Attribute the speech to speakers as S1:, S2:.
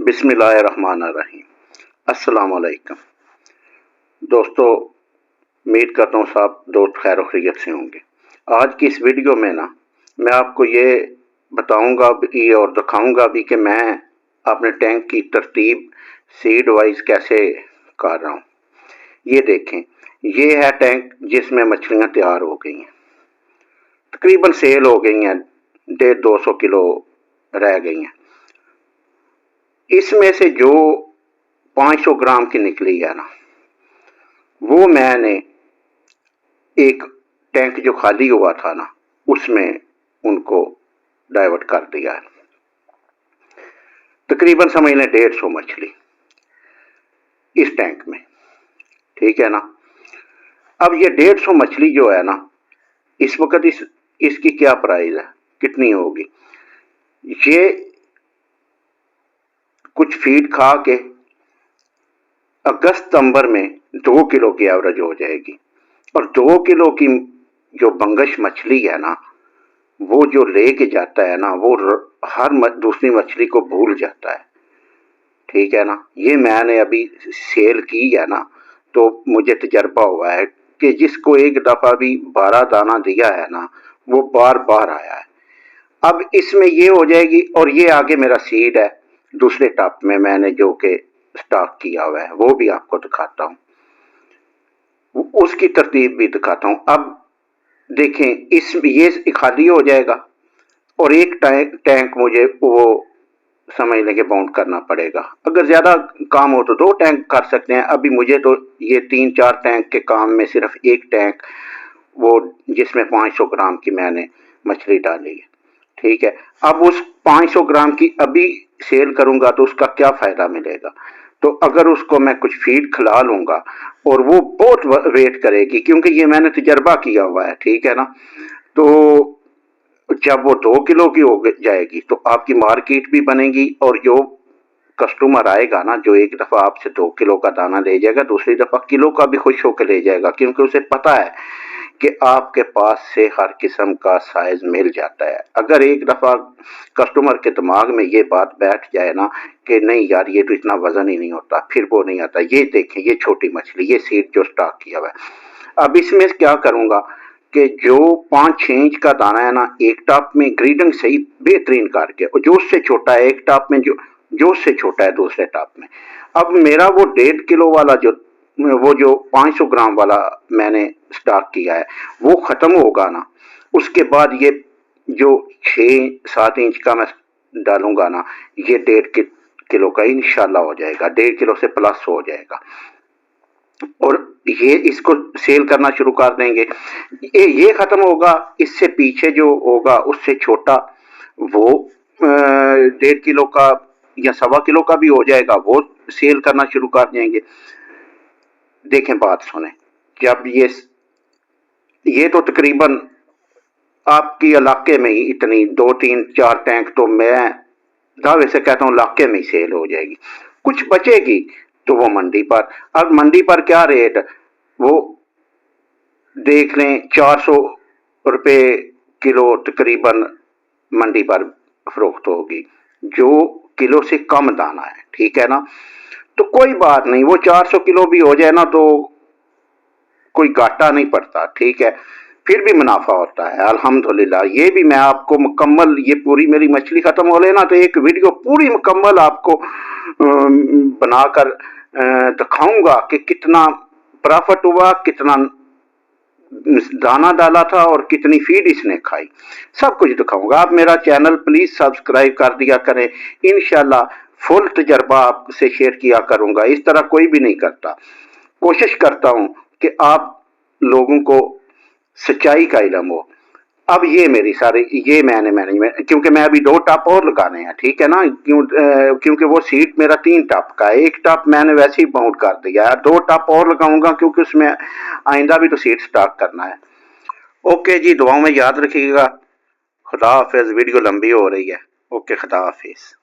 S1: बिस्मिल्लाहिर्रहमानिर्रहीम। अस्सलाम वालेकुम दोस्तों, उम्मीद करता हूँ सब दोस्त खैर खैरियत से होंगे। आज की इस वीडियो में ना मैं आपको ये बताऊंगा भी और दिखाऊंगा भी कि मैं अपने टैंक की तरतीब सीड वाइज कैसे कर रहा हूँ। ये देखें, ये है टैंक जिसमें मछलियाँ तैयार हो गई हैं, तकरीबन सेल हो गई हैं, 150-200 किलो रह गई हैं। इसमें से जो 500 ग्राम की निकली है ना, वो मैंने एक टैंक जो खाली हुआ था ना उसमें उनको डाइवर्ट कर दिया है। तकरीबन समझ लें 150 मछली इस टैंक में, ठीक है ना। अब ये 150 मछली जो है ना, इस वक्त इसकी क्या प्राइस है, कितनी होगी? ये कुछ फीड खा के अगस्त सितंबर में 2 किलो की एवरेज हो जाएगी। और 2 किलो की जो बंगश मछली है ना, वो जो लेके जाता है ना, वो हर दूसरी मछली को भूल जाता है, ठीक है ना। ये मैंने अभी सेल की है ना, तो मुझे तजर्बा हुआ है कि जिसको एक दफ़ा भी 12 दाना दिया है ना, वो बार बार आया है। अब इसमें ये हो जाएगी। और ये आगे मेरा सीड है दूसरे टब में मैंने जो कि स्टॉक किया हुआ है, वो भी आपको दिखाता हूँ, उसकी तरतीब भी दिखाता हूँ। अब देखें, इस ये खाली हो जाएगा और एक टैंक मुझे वो समझ लें कि बाउंड करना पड़ेगा। अगर ज़्यादा काम हो तो 2 टैंक कर सकते हैं। अभी मुझे तो ये 3-4 टैंक के काम में सिर्फ एक टैंक वो जिसमें 500 ग्राम की मैंने मछली डाली है, ठीक है। अब उस 500 ग्राम की अभी सेल करूंगा तो उसका क्या फ़ायदा मिलेगा? तो अगर उसको मैं कुछ फीड खिला लूँगा और वो बहुत वेट करेगी, क्योंकि ये मैंने तजर्बा किया हुआ है, ठीक है ना। तो जब वो 2 किलो की हो जाएगी तो आपकी मार्केट भी बनेगी, और जो कस्टमर आएगा ना, जो एक दफ़ा आपसे 2 किलो का दाना ले जाएगा, दूसरी दफ़ा किलो का भी खुश होकर ले जाएगा, क्योंकि उसे पता है कि आपके पास से हर किस्म का साइज मिल जाता है। अगर एक दफ़ा कस्टमर के दिमाग में ये बात बैठ जाए ना कि नहीं यार, ये तो इतना वजन ही नहीं होता, फिर वो नहीं आता। ये देखें, ये छोटी मछली, ये सीड जो स्टॉक किया हुआ है। अब इसमें क्या करूँगा कि जो 5-6 इंच का दाना है ना, एक टॉप में ग्रीडिंग सही बेहतरीन करके, और जो उससे छोटा है एक टॉप में, जो उससे छोटा है दूसरे टॉप में। अब मेरा वो 1.5 किलो वाला वो जो 500 ग्राम वाला मैंने स्टॉक किया है, वो ख़त्म होगा ना, उसके बाद ये जो 6-7 इंच का मैं डालूंगा ना, ये 1.5 किलो का इंशाल्लाह हो जाएगा, 1.5 किलो से प्लस हो जाएगा। और ये इसको सेल करना शुरू कर देंगे। ये ख़त्म होगा, इससे पीछे जो होगा उससे छोटा वो 1.5 किलो का या 1.25 किलो का भी हो जाएगा, वो सेल करना शुरू कर देंगे। देखें, बात सुने, जब ये तो तकरीबन आपकी इलाके में ही इतनी 2-3-4 टैंक तो मैं दावे से कहता हूँ इलाके में ही सेल हो जाएगी। कुछ बचेगी तो वो मंडी पर। अब मंडी पर क्या रेट, वो देख लें, 400 रुपये किलो तकरीबन मंडी पर फरोख्त होगी, जो किलो से कम दाना है, ठीक है ना। तो कोई बात नहीं, वो 400 किलो भी हो जाए ना तो कोई घाटा नहीं पड़ता, ठीक है, फिर भी मुनाफा होता है अल्हम्दुलिल्लाह। ये भी मैं आपको मुकम्मल, ये पूरी मेरी मछली ख़त्म हो लेना तो एक वीडियो पूरी मुकम्मल आपको बनाकर दिखाऊंगा कि कितना प्रॉफिट हुआ, कितना दाना डाला था और कितनी फीड इसने खाई, सब कुछ दिखाऊंगा। आप मेरा चैनल प्लीज़ सब्सक्राइब कर दिया करें, इंशाल्लाह फुल तजर्बा आपसे शेयर किया करूंगा। इस तरह कोई भी नहीं करता। कोशिश करता हूं कि आप लोगों को सच्चाई का इल्म हो। अब ये मेरी सारी ये मैंने मैनेजमेंट, क्योंकि मैं अभी 2 टॉप और लगाने हैं, ठीक है ना, क्योंकि वो सीट मेरा 3 टॉप का है, एक टॉप मैंने वैसे ही बाउंड कर दिया है, 2 टॉप और लगाऊंगा क्योंकि उसमें आइंदा भी तो सीट स्टॉक करना है। ओके जी, दुआओं में याद रखिएगा। खुदा हाफिज। वीडियो लंबी हो रही है। ओके, खुदा हाफिज।